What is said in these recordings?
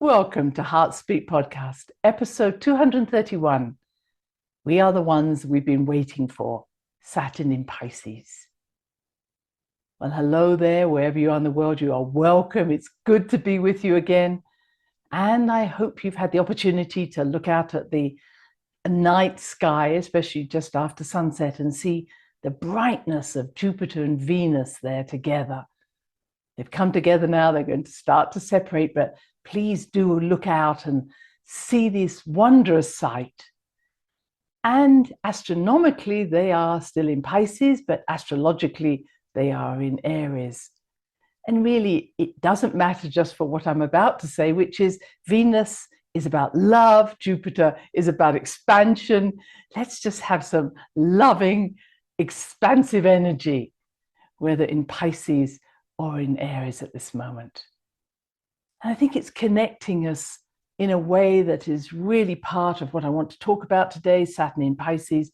Welcome to Heart Speak Podcast, episode 231. We are the ones we've been waiting for, Saturn in Pisces. Well, hello there, wherever you are in the world, you are welcome. It's good to be with you again. And I hope you've had the opportunity to look out at the night sky, especially just after sunset, and see the brightness of Jupiter and Venus there together. They've come together now, they're going to start to separate, but please do look out and see this wondrous sight. And astronomically, they are still in Pisces, but astrologically, they are in Aries. And really, it doesn't matter just for what I'm about to say, which is Venus is about love, Jupiter is about expansion. Let's just have some loving, expansive energy, whether in Pisces or in Aries at this moment. And I think it's connecting us in a way that is really part of what I want to talk about today, Saturn in Pisces.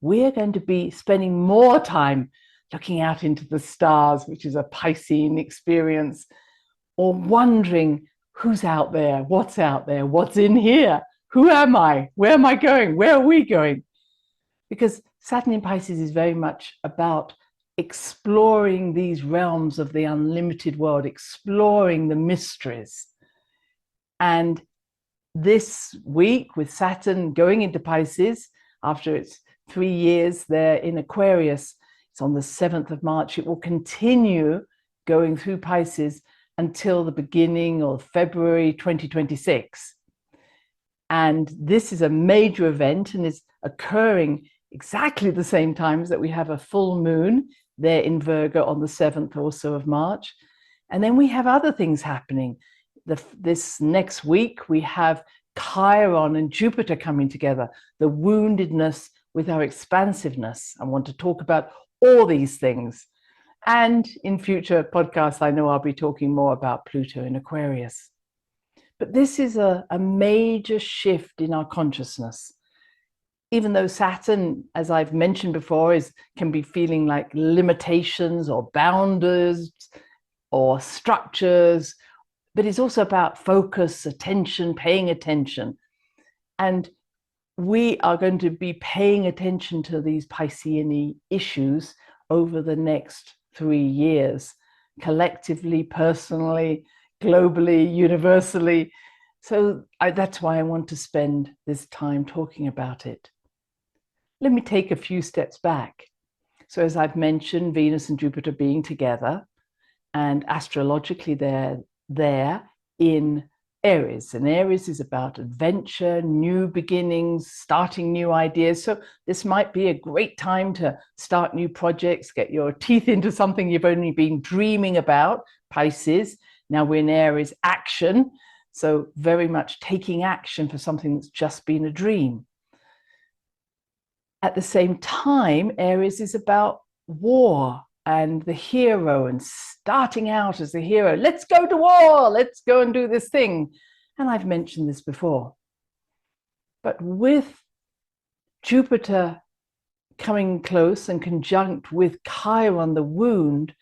We're going to be spending more time looking out into the stars, which is a Piscean experience, or wondering who's out there, what's in here, who am I, where am I going, where are we going? Because Saturn in Pisces is very much about exploring these realms of the unlimited world, exploring the mysteries. And this week, with Saturn going into Pisces, after its 3 years there in Aquarius, it's on the 7th of March, it will continue going through Pisces until the beginning of February 2026. And this is a major event and is occurring exactly the same time that we have a full moon there in Virgo on the 7th or so of March. And then we have other things happening. This next week, we have Chiron and Jupiter coming together, the woundedness with our expansiveness. I want to talk about all these things. And in future podcasts, I know I'll be talking more about Pluto in Aquarius. But this is a major shift in our consciousness. Even though Saturn, as I've mentioned before, can be feeling like limitations or boundaries or structures, but it's also about focus, attention, paying attention. And we are going to be paying attention to these Piscean issues over the next 3 years, collectively, personally, globally, universally. So that's why I want to spend this time talking about it. Let me take a few steps back. So as I've mentioned, Venus and Jupiter being together, and astrologically they're there in Aries. And Aries is about adventure, new beginnings, starting new ideas. So this might be a great time to start new projects, get your teeth into something you've only been dreaming about, Pisces. Now we're in Aries, action. So very much taking action for something that's just been a dream. At the same time, Aries is about war and the hero and starting out as the hero. Let's go to war. Let's go and do this thing. And I've mentioned this before. But with Jupiter coming close and conjunct with Chiron, the wound,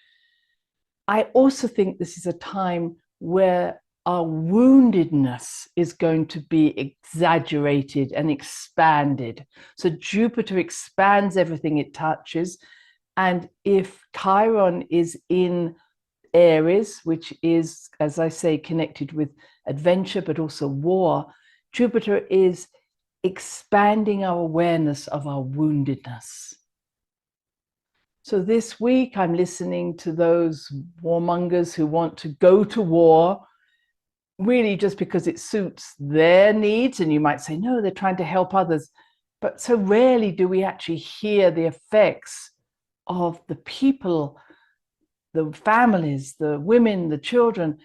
I also think this is a time where our woundedness is going to be exaggerated and expanded. So Jupiter expands everything it touches. And if Chiron is in Aries, which is, as I say, connected with adventure, but also war, Jupiter is expanding our awareness of our woundedness. So this week, I'm listening to those warmongers who want to go to war, really just because it suits their needs. And you might say, no, they're trying to help others. But so rarely do we actually hear the effects of the people, the families, the women, the children.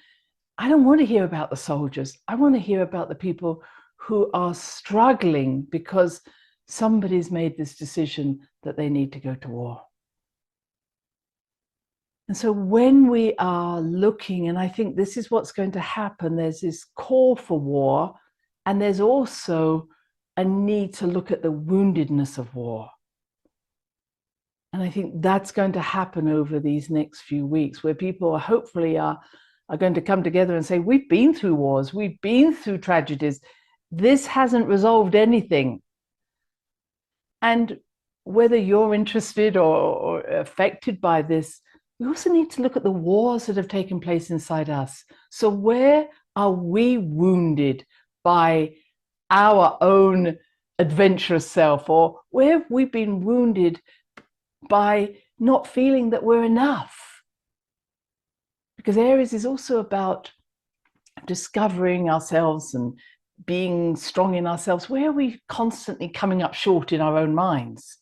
I don't want to hear about the soldiers. I want to hear about the people who are struggling because somebody's made this decision that they need to go to war. And so when we are looking, and I think this is what's going to happen, there's this call for war, and there's also a need to look at the woundedness of war. And I think that's going to happen over these next few weeks, where people hopefully are are going to come together and say, we've been through wars, we've been through tragedies. This hasn't resolved anything. And whether you're interested or affected by this, we also need to look at the wars that have taken place inside us. So where are we wounded by our own adventurous self, or where have we been wounded by not feeling that we're enough? Because Aries is also about discovering ourselves and being strong in ourselves. Where are we constantly coming up short in our own minds?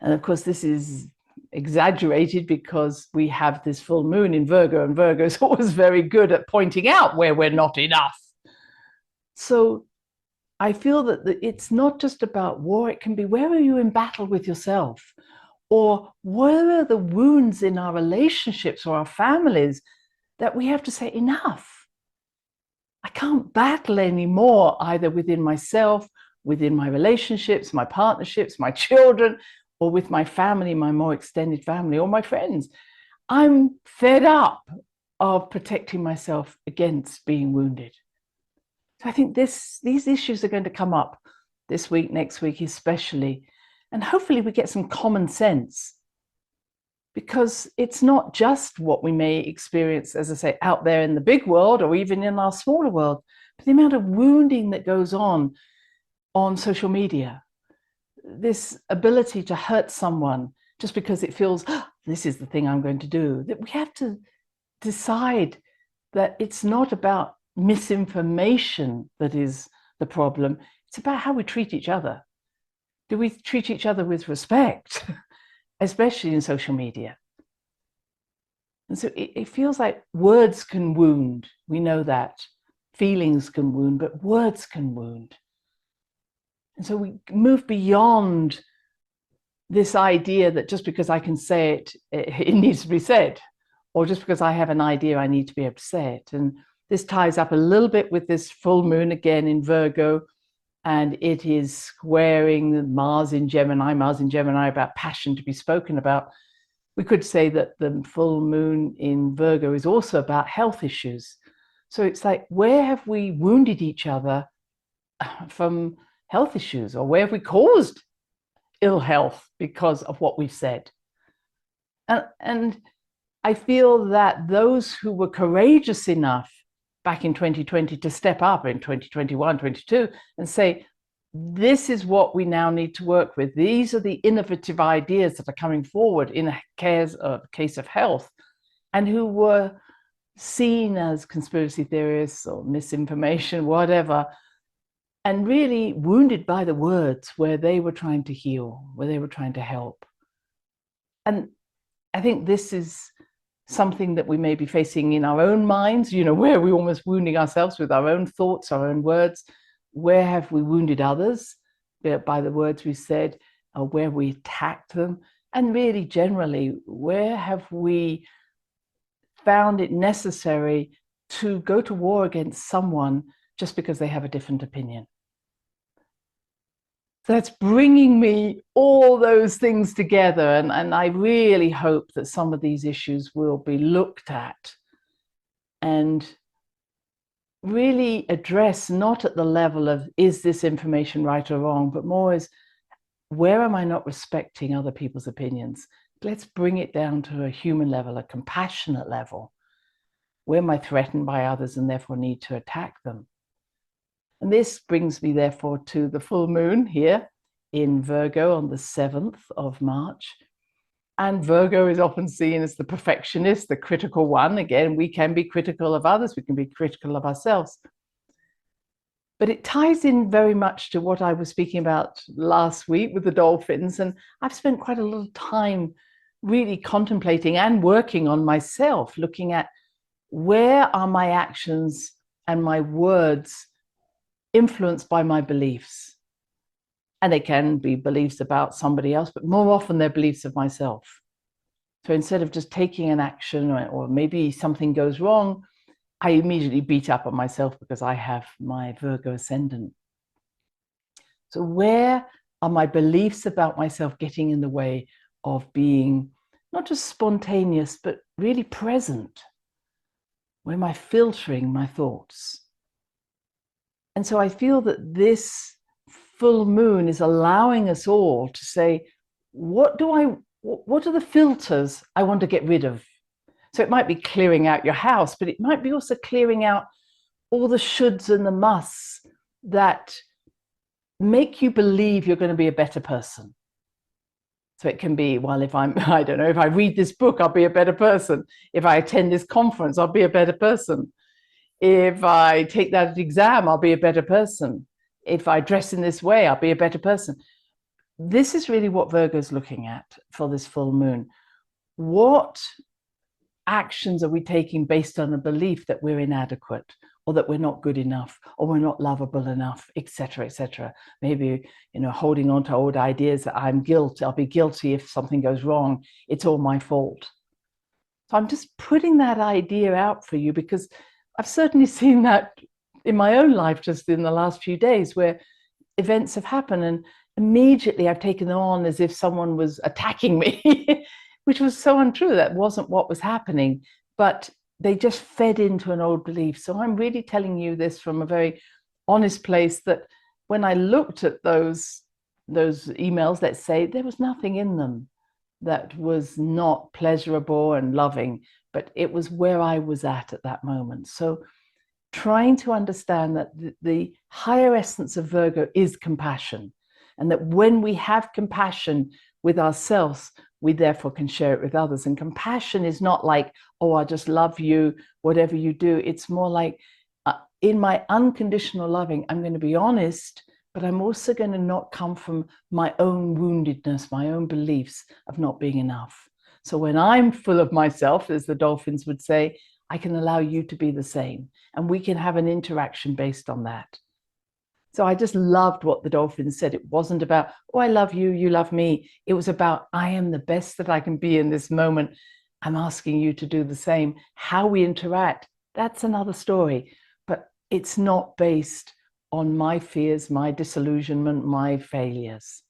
And of course, this is exaggerated because we have this full moon in Virgo, and Virgo is always very good at pointing out where we're not enough. So I feel that it's not just about war. It can be, where are you in battle with yourself? Or where are the wounds in our relationships or our families that we have to say, enough? I can't battle anymore, either within myself, within my relationships, my partnerships, my children, or with my family, my more extended family, or my friends. I'm fed up of protecting myself against being wounded. So I think these issues are going to come up this week, next week especially, and hopefully we get some common sense, because it's not just what we may experience, as I say, out there in the big world or even in our smaller world, but the amount of wounding that goes on social media, this ability to hurt someone just because it feels, oh, this is the thing I'm going to do, that we have to decide that it's not about misinformation that is the problem. It's about how we treat each other. Do we treat each other with respect, especially in social media? And so it feels like words can wound. We know that. Feelings can wound, but words can wound. And so we move beyond this idea that just because I can say it, it needs to be said, or just because I have an idea, I need to be able to say it. And this ties up a little bit with this full moon again in Virgo, and it is squaring Mars in Gemini about passion to be spoken about. We could say that the full moon in Virgo is also about health issues. So it's like, where have we wounded each other from health issues, or where have we caused ill health because of what we've said? And I feel that those who were courageous enough back in 2020 to step up in 2021, 22, and say, this is what we now need to work with. These are the innovative ideas that are coming forward in a case of health, and who were seen as conspiracy theorists or misinformation, whatever, and really wounded by the words where they were trying to heal, where they were trying to help. And I think this is something that we may be facing in our own minds, where we're almost wounding ourselves with our own thoughts, our own words. Where have we wounded others by the words we said, or where we attacked them? And really, generally, where have we found it necessary to go to war against someone just because they have a different opinion? So that's bringing me all those things together. And I really hope that some of these issues will be looked at and really addressed, not at the level of, is this information right or wrong, but more as, where am I not respecting other people's opinions? Let's bring it down to a human level, a compassionate level. Where am I threatened by others and therefore need to attack them? And this brings me, therefore, to the full moon here in Virgo on the 7th of March. And Virgo is often seen as the perfectionist, the critical one. Again, we can be critical of others, we can be critical of ourselves. But it ties in very much to what I was speaking about last week with the dolphins. And I've spent quite a lot of time really contemplating and working on myself, looking at, where are my actions and my words influenced by my beliefs? And they can be beliefs about somebody else, but more often they're beliefs of myself. So instead of just taking an action, or maybe something goes wrong, I immediately beat up on myself because I have my Virgo ascendant. So where are my beliefs about myself getting in the way of being not just spontaneous, but really present? Where am I filtering my thoughts? And so I feel that this full moon is allowing us all to say, what are the filters I want to get rid of? So it might be clearing out your house, but it might be also clearing out all the shoulds and the musts that make you believe you're going to be a better person. So it can be, well, if I don't know, if I read this book, I'll be a better person. If I attend this conference, I'll be a better person. If I take that exam, I'll be a better person. If I dress in this way, I'll be a better person. This is really what Virgo's looking at for this full moon. What actions are we taking based on a belief that we're inadequate, or that we're not good enough, or we're not lovable enough, etc., etc.? Maybe, holding on to old ideas that I'll be guilty if something goes wrong. It's all my fault. So I'm just putting that idea out for you, because I've certainly seen that in my own life just in the last few days, where events have happened and immediately I've taken them on as if someone was attacking me, which was so untrue. That wasn't what was happening, but they just fed into an old belief. So I'm really telling you this from a very honest place, that when I looked at those emails, let's say, there was nothing in them that was not pleasurable and loving, but it was where I was at that moment. So trying to understand that the higher essence of Virgo is compassion, and that when we have compassion with ourselves, we therefore can share it with others. And compassion is not like, oh, I just love you, whatever you do. It's more like, in my unconditional loving, I'm going to be honest, but I'm also going to not come from my own woundedness, my own beliefs of not being enough. So when I'm full of myself, as the dolphins would say, I can allow you to be the same, and we can have an interaction based on that. So I just loved what the dolphins said. It wasn't about, oh, I love you, you love me. It was about, I am the best that I can be in this moment. I'm asking you to do the same. How we interact, that's another story, but it's not based on my fears, my disillusionment, my failures.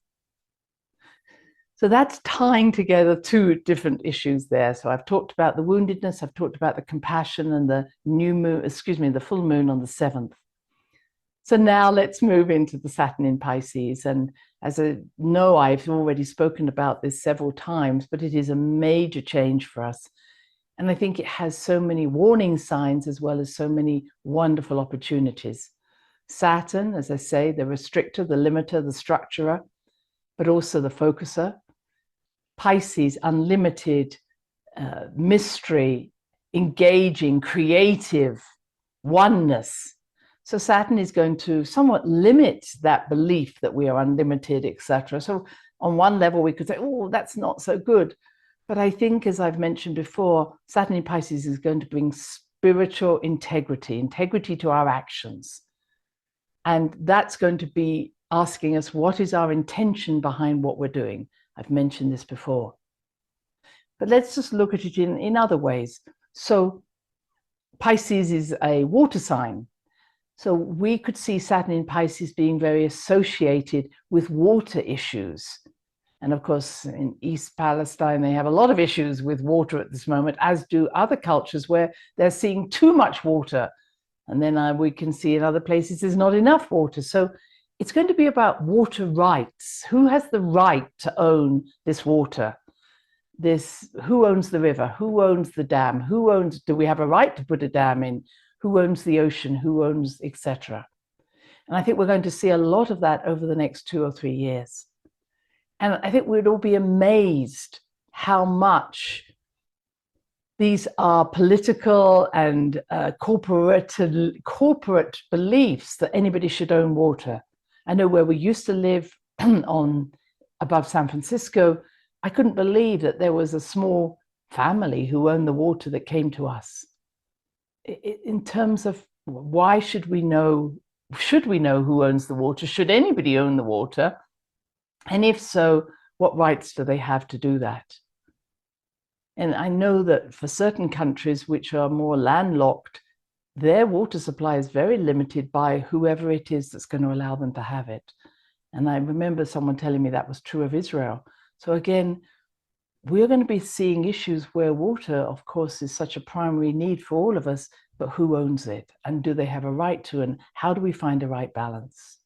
So that's tying together two different issues there. So I've talked about the woundedness, I've talked about the compassion, and the the full moon on the 7th. So now let's move into the Saturn in Pisces. And as I know, I've already spoken about this several times, but it is a major change for us. And I think it has so many warning signs as well as so many wonderful opportunities. Saturn, as I say, the restrictor, the limiter, the structurer, but also the focuser. Pisces, unlimited, mystery, engaging, creative, oneness. So Saturn is going to somewhat limit that belief that we are unlimited, etc. So on one level, we could say, oh, that's not so good. But I think, as I've mentioned before, Saturn in Pisces is going to bring spiritual integrity to our actions. And that's going to be asking us, what is our intention behind what we're doing? I've mentioned this before. But let's just look at it in other ways. So Pisces is a water sign. So we could see Saturn in Pisces being very associated with water issues. And of course, in East Palestine, they have a lot of issues with water at this moment, as do other cultures where they're seeing too much water. And then we can see in other places there's not enough water. So it's going to be about water rights. Who has the right to own this water? Who owns the river? Who owns the dam? Do we have a right to put a dam in? Who owns the ocean? Who owns, etc.? And I think we're going to see a lot of that over the next 2 or 3 years. And I think we'd all be amazed how much these are political and corporate beliefs that anybody should own water. I know where we used to live above San Francisco, I couldn't believe that there was a small family who owned the water that came to us. In terms of why should we know who owns the water? Should anybody own the water? And if so, what rights do they have to do that? And I know that for certain countries which are more landlocked, their water supply is very limited by whoever it is that's going to allow them to have it. And I remember someone telling me that was true of Israel. So again, we're going to be seeing issues where water, of course, is such a primary need for all of us, but who owns it? And do they have a right to? And how do we find a right balance?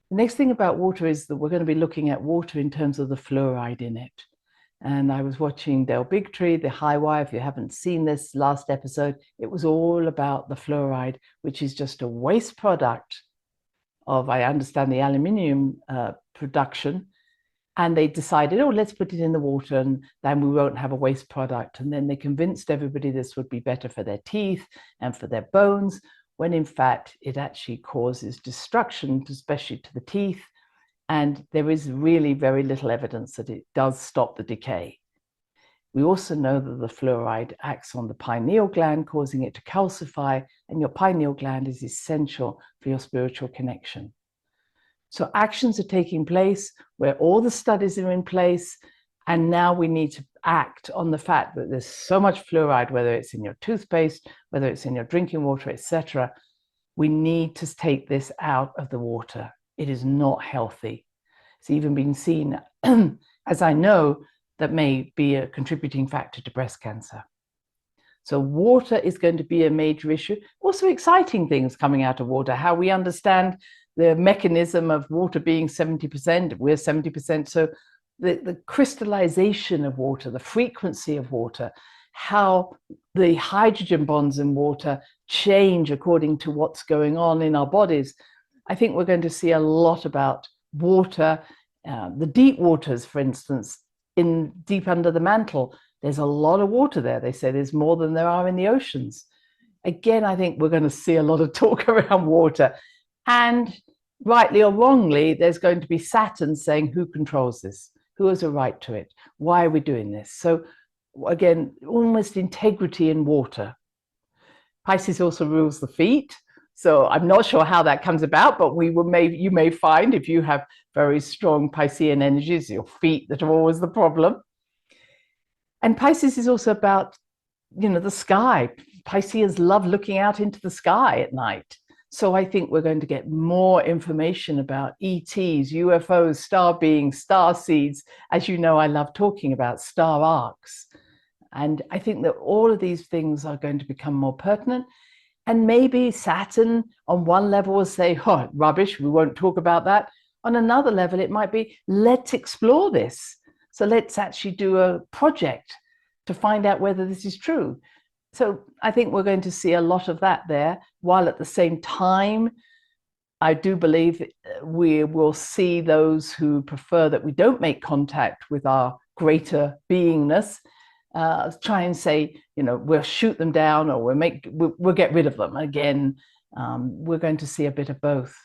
The next thing about water is that we're going to be looking at water in terms of the fluoride in it. And I was watching Dale Bigtree, The High Wire. If you haven't seen this last episode, it was all about the fluoride, which is just a waste product of, I understand, the aluminium production. And they decided, oh, let's put it in the water and then we won't have a waste product. And then they convinced everybody this would be better for their teeth and for their bones, when in fact it actually causes destruction, especially to the teeth. And there is really very little evidence that it does stop the decay. We also know that the fluoride acts on the pineal gland, causing it to calcify, and your pineal gland is essential for your spiritual connection. So actions are taking place where all the studies are in place, and now we need to act on the fact that there's so much fluoride, whether it's in your toothpaste, whether it's in your drinking water, etc. We need to take this out of the water. It is not healthy. It's even been seen, as I know, that may be a contributing factor to breast cancer. So water is going to be a major issue. Also exciting things coming out of water, how we understand the mechanism of water being 70%, we're 70%. So the crystallization of water, the frequency of water, how the hydrogen bonds in water change according to what's going on in our bodies. I think we're going to see a lot about water, the deep waters, for instance, in deep under the mantle. There's a lot of water there. They say there's more than there are in the oceans. Again, I think we're going to see a lot of talk around water. And rightly or wrongly, there's going to be Saturn saying, who controls this? Who has a right to it? Why are we doing this? So again, almost integrity in water. Pisces also rules the feet. So I'm not sure how that comes about, but you may find, if you have very strong Piscean energies, your feet that are always the problem. And Pisces is also about, the sky. Pisceans love looking out into the sky at night. So I think we're going to get more information about ETs, UFOs, star beings, star seeds. As you know, I love talking about star arcs. And I think that all of these things are going to become more pertinent. And maybe Saturn on one level will say, oh, rubbish, we won't talk about that. On another level, it might be, let's explore this. So let's actually do a project to find out whether this is true. So I think we're going to see a lot of that there, while at the same time, I do believe we will see those who prefer that we don't make contact with our greater beingness, try and say, we'll shoot them down or we'll get rid of them. Again, we're going to see a bit of both.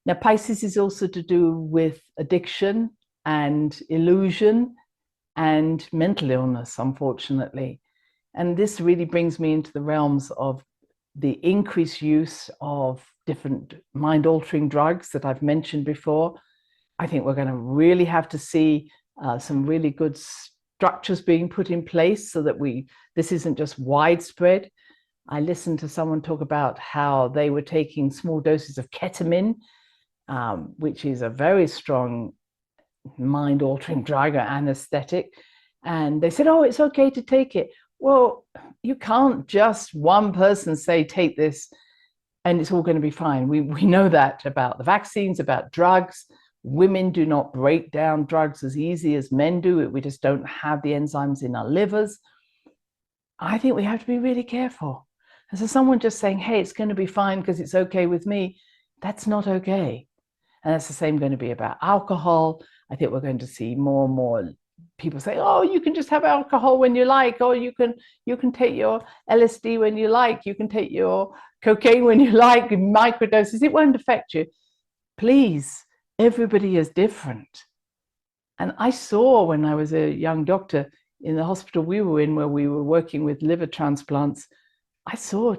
Now, Pisces is also to do with addiction and illusion and mental illness, unfortunately. And this really brings me into the realms of the increased use of different mind-altering drugs that I've mentioned before. I think we're going to really have to see some really good structures being put in place so that this isn't just widespread. I listened to someone talk about how they were taking small doses of ketamine, which is a very strong mind-altering drug or anesthetic. And they said, oh, it's okay to take it. Well, you can't just one person say, take this, and it's all going to be fine. We know that about the vaccines, about drugs. Women do not break down drugs as easy as men do. We just don't have the enzymes in our livers. I think we have to be really careful. And so someone just saying, hey, it's going to be fine because it's okay with me, that's not okay. And that's the same going to be about alcohol. I think we're going to see more and more people say, oh, you can just have alcohol when you like, or you can take your LSD when you like, you can take your cocaine when you like, microdoses, it won't affect you. Please, everybody is different. And I saw when I was a young doctor in the hospital we were in, where we were working with liver transplants, I saw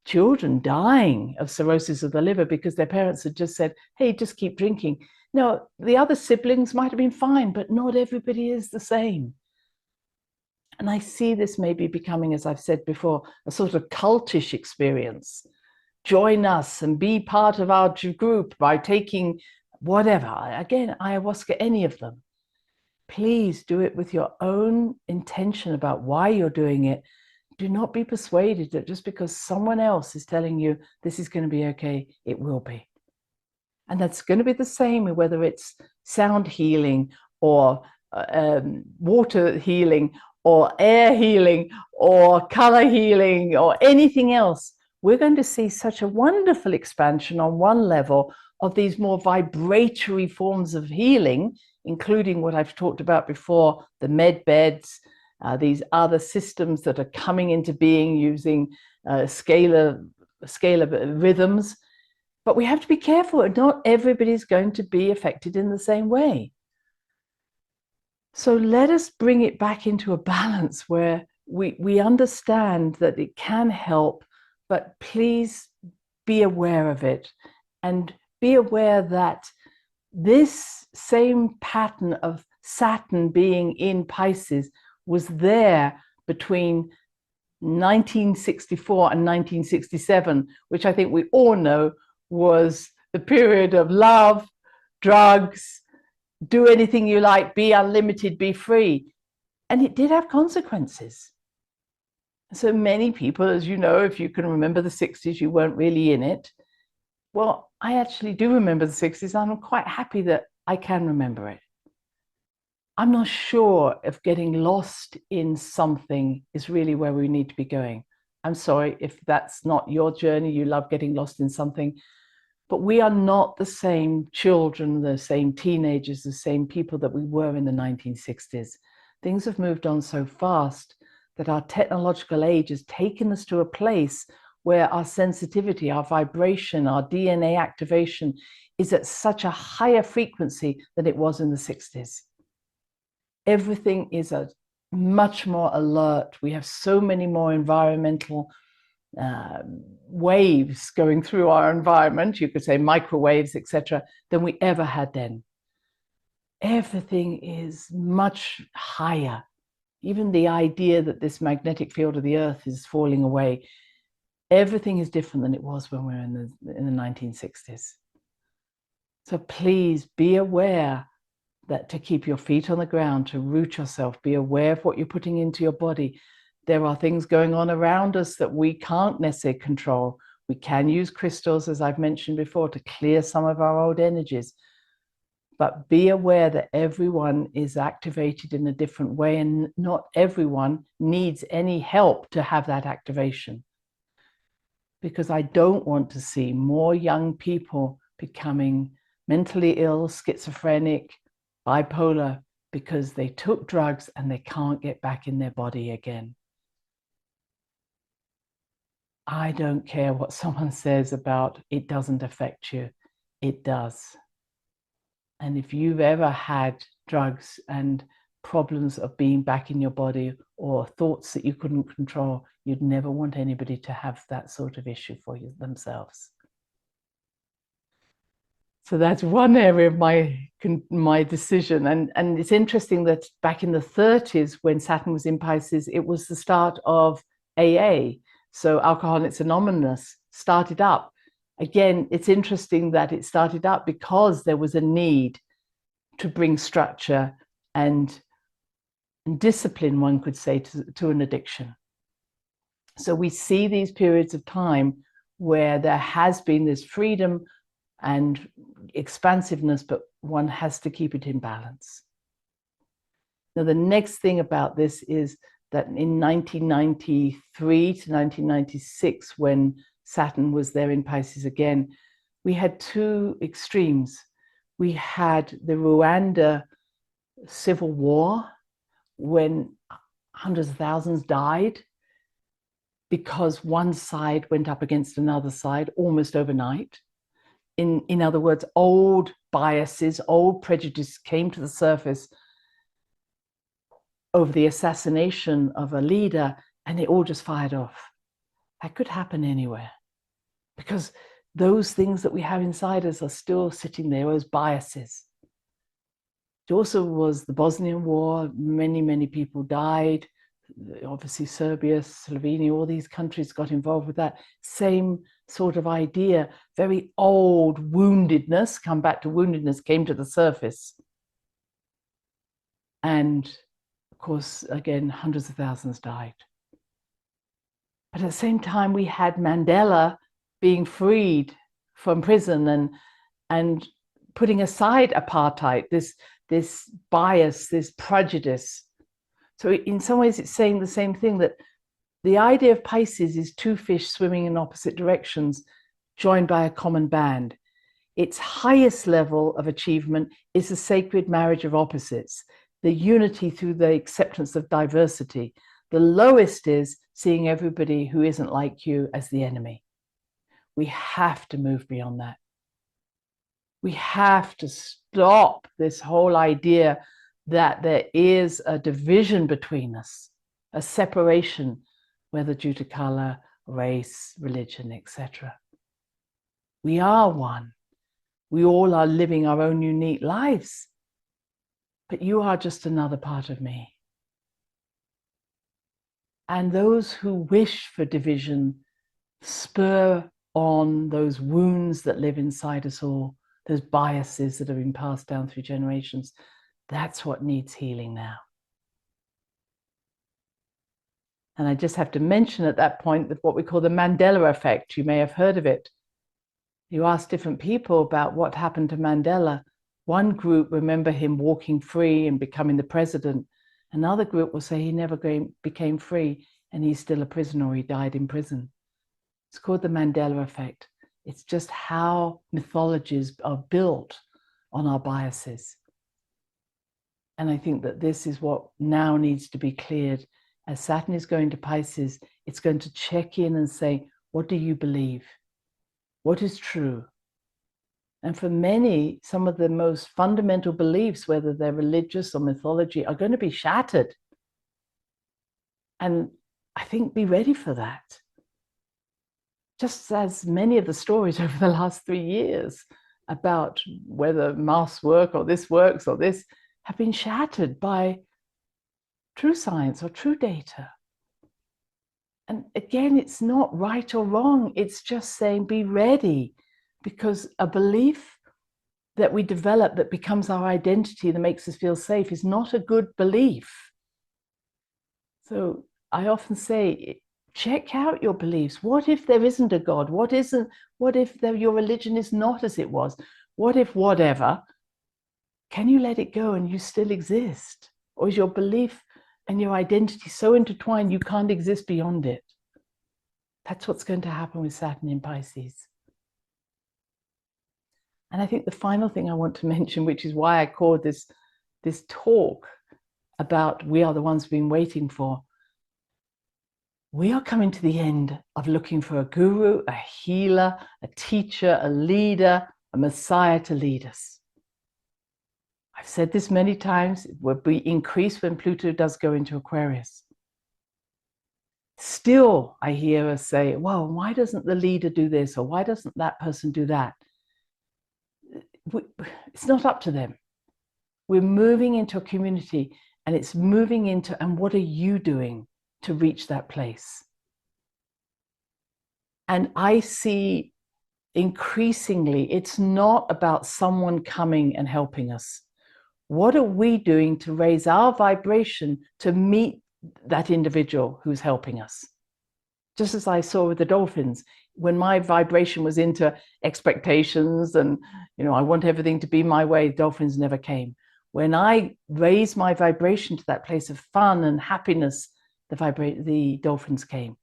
children dying of cirrhosis of the liver because their parents had just said, hey, just keep drinking. No, the other siblings might have been fine, but not everybody is the same. And I see this maybe becoming, as I've said before, a sort of cultish experience. Join us and be part of our group by taking whatever, again, ayahuasca, any of them. Please do it with your own intention about why you're doing it. Do not be persuaded that just because someone else is telling you this is going to be okay, it will be. And that's going to be the same whether it's sound healing or water healing or air healing or color healing or anything else. We're going to see such a wonderful expansion on one level of these more vibratory forms of healing, including what I've talked about before, the med beds, these other systems that are coming into being using scalar rhythms. But we have to be careful. Not everybody's going to be affected in the same way. So let us bring it back into a balance where we understand that it can help, but please be aware of it and be aware that this same pattern of Saturn being in Pisces was there between 1964 and 1967, which I think we all know was the period of love, drugs, do anything you like, be unlimited, be free. And it did have consequences. So many people, as you know, if you can remember the 60s, you weren't really in it. Well, I actually do remember the 60s, and I'm quite happy that I can remember it. I'm not sure if getting lost in something is really where we need to be going. I'm sorry if that's not your journey, you love getting lost in something, but we are not the same children, the same teenagers, the same people that we were in the 1960s. Things have moved on so fast that our technological age has taken us to a place where our sensitivity, our vibration, our DNA activation is at such a higher frequency than it was in the 60s. Everything is much more alert. We have so many more environmental waves going through our environment, you could say microwaves, etc., than we ever had then. Everything is much higher. Even the idea that this magnetic field of the earth is falling away, everything is different than it was when we were in the 1960s. So please be aware that to keep your feet on the ground, to root yourself, be aware of what you're putting into your body. There are things going on around us that we can't necessarily control. We can use crystals, as I've mentioned before, to clear some of our old energies. But be aware that everyone is activated in a different way, and not everyone needs any help to have that activation. Because I don't want to see more young people becoming mentally ill, schizophrenic, bipolar, because they took drugs and they can't get back in their body again. I don't care what someone says about it doesn't affect you. It does. And if you've ever had drugs and problems of being back in your body or thoughts that you couldn't control, you'd never want anybody to have that sort of issue for themselves. So that's one area of my decision. And it's interesting that back in the 30s, when Saturn was in Pisces, it was the start of AA. So Alcoholics Anonymous started up. Again, it's interesting that it started up because there was a need to bring structure and discipline, one could say, to an addiction. So we see these periods of time where there has been this freedom and expansiveness, but one has to keep it in balance. Now, the next thing about this is that in 1993 to 1996, when Saturn was there in Pisces again, we had two extremes. We had the Rwanda civil war, when hundreds of thousands died because one side went up against another side almost overnight. In other words, old biases, old prejudice came to the surface over the assassination of a leader, and it all just fired off. That could happen anywhere, because those things that we have inside us are still sitting there as biases. It also was the Bosnian War. Many, many people died. Obviously, Serbia, Slovenia, all these countries got involved with that. Same sort of idea. Very old woundedness, come back to woundedness, came to the surface. And of course, again, hundreds of thousands died. But at the same time, we had Mandela being freed from prison and putting aside apartheid, this bias, this prejudice. So in some ways, it's saying the same thing, that the idea of Pisces is two fish swimming in opposite directions, joined by a common band. Its highest level of achievement is the sacred marriage of opposites, the unity through the acceptance of diversity. The lowest is seeing everybody who isn't like you as the enemy. We have to move beyond that. We have to stop this whole idea that there is a division between us, a separation, whether due to color, race, religion, etc. We are one. We all are living our own unique lives, but you are just another part of me. And those who wish for division spur on those wounds that live inside us all, those biases that have been passed down through generations. That's what needs healing now. And I just have to mention at that point that what we call the Mandela effect. You may have heard of it. You ask different people about what happened to Mandela. One group remember him walking free and becoming the president. Another group will say he never became free and he's still a prisoner, or he died in prison. It's called the Mandela effect. It's just how mythologies are built on our biases. And I think that this is what now needs to be cleared. As Saturn is going to Pisces, it's going to check in and say, what do you believe? What is true? And for many, some of the most fundamental beliefs, whether they're religious or mythology, are going to be shattered. And I think be ready for that. Just as many of the stories over the last 3 years about whether masks work or this works or this have been shattered by true science or true data. And again, it's not right or wrong. It's just saying be ready, because a belief that we develop that becomes our identity, that makes us feel safe, is not a good belief. So I often say, check out your beliefs. What if there isn't a God? What if your religion is not as it was? What if whatever? Can you let it go and you still exist? Or is your belief and your identity so intertwined you can't exist beyond it? That's what's going to happen with Saturn in Pisces. And I think the final thing I want to mention, which is why I called this talk about we are the ones we've been waiting for. We are coming to the end of looking for a guru, a healer, a teacher, a leader, a messiah to lead us. I've said this many times, it will be increased when Pluto does go into Aquarius. Still, I hear us say, well, why doesn't the leader do this? Or why doesn't that person do that? It's not up to them. We're moving into a community, and it's moving into, and what are you doing to reach that place? And I see increasingly, it's not about someone coming and helping us. What are we doing to raise our vibration to meet that individual who's helping us? Just as I saw with the dolphins, when my vibration was into expectations and, I want everything to be my way, dolphins never came. When I raised my vibration to that place of fun and happiness, the dolphins came.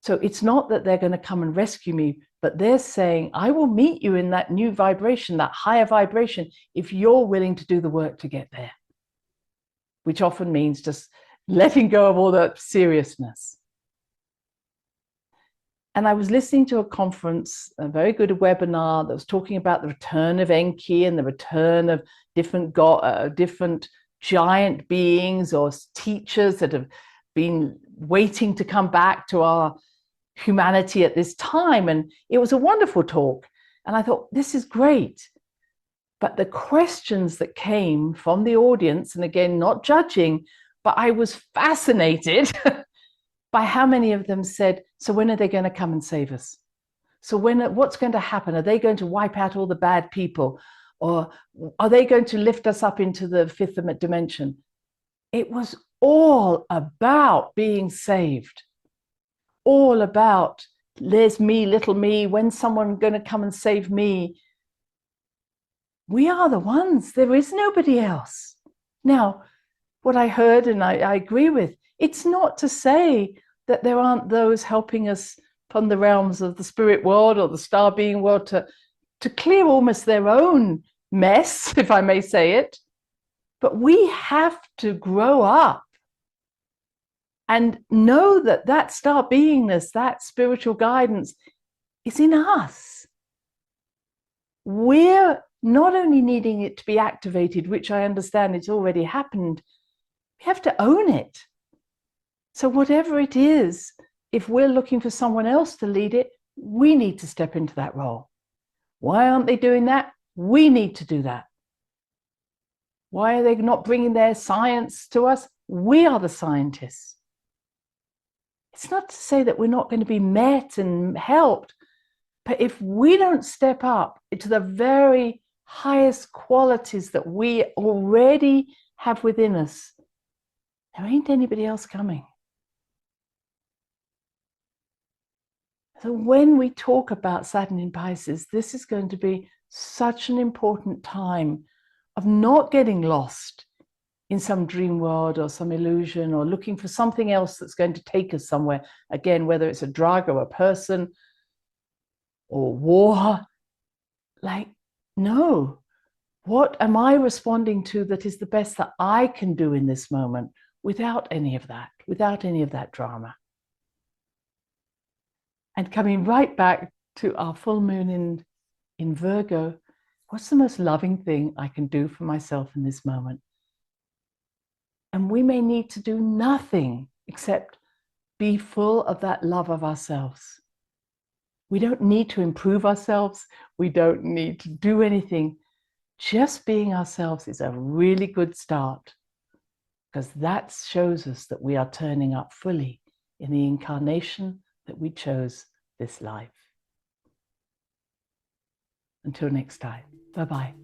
So it's not that they're going to come and rescue me, but they're saying, I will meet you in that new vibration, that higher vibration, if you're willing to do the work to get there, which often means just letting go of all that seriousness. And I was listening to a conference, a very good webinar that was talking about the return of Enki and the return of different giant beings or teachers that have been waiting to come back to our humanity at this time. And it was a wonderful talk. And I thought, this is great. But the questions that came from the audience, and again, not judging, but I was fascinated by how many of them said, so when are they going to come and save us? So what's going to happen? Are they going to wipe out all the bad people? Or are they going to lift us up into the fifth dimension? It was all about being saved. all about there's me, little me, when's someone going to come and save me? We are the ones. There is nobody else. Now, what I heard, and I agree with, it's not to say that there aren't those helping us from the realms of the spirit world or the star being world to clear almost their own mess, if I may say it. But we have to grow up and know that that star beingness, that spiritual guidance is in us. We're not only needing it to be activated, which I understand it's already happened, we have to own it. So whatever it is, if we're looking for someone else to lead it, we need to step into that role. Why aren't they doing that? We need to do that. Why are they not bringing their science to us? We are the scientists. It's not to say that we're not going to be met and helped, but if we don't step up into the very highest qualities that we already have within us, there ain't anybody else coming. So when we talk about Saturn in Pisces, this is going to be such an important time of not getting lost in some dream world or some illusion or looking for something else that's going to take us somewhere. Again, whether it's a drug or a person or war, like, no. What am I responding to that is the best that I can do in this moment without any of that drama? And coming right back to our full moon in Virgo, what's the most loving thing I can do for myself in this moment? And we may need to do nothing except be full of that love of ourselves. We don't need to improve ourselves. We don't need to do anything. Just being ourselves is a really good start, because that shows us that we are turning up fully in the incarnation that we chose this life. Until next time, bye-bye.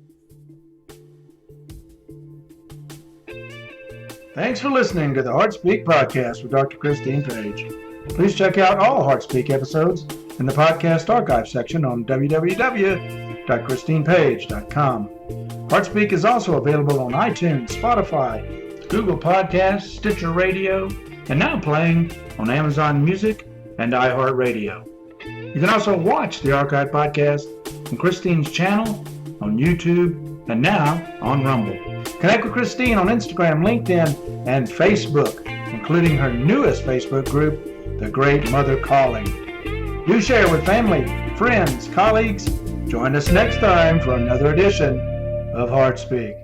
Thanks for listening to the Heart Speak podcast with Dr. Christine Page. Please check out all Heart Speak episodes in the podcast archive section on www.christinepage.com. Heart Speak is also available on iTunes, Spotify, Google Podcasts, Stitcher Radio, and now playing on Amazon Music and iHeart Radio. You can also watch the archive podcast on Christine's channel, on YouTube, and now on Rumble. Connect with Christine on Instagram, LinkedIn, and Facebook, including her newest Facebook group, The Great Mother Calling. Do share with family, friends, colleagues. Join us next time for another edition of Heart Speak.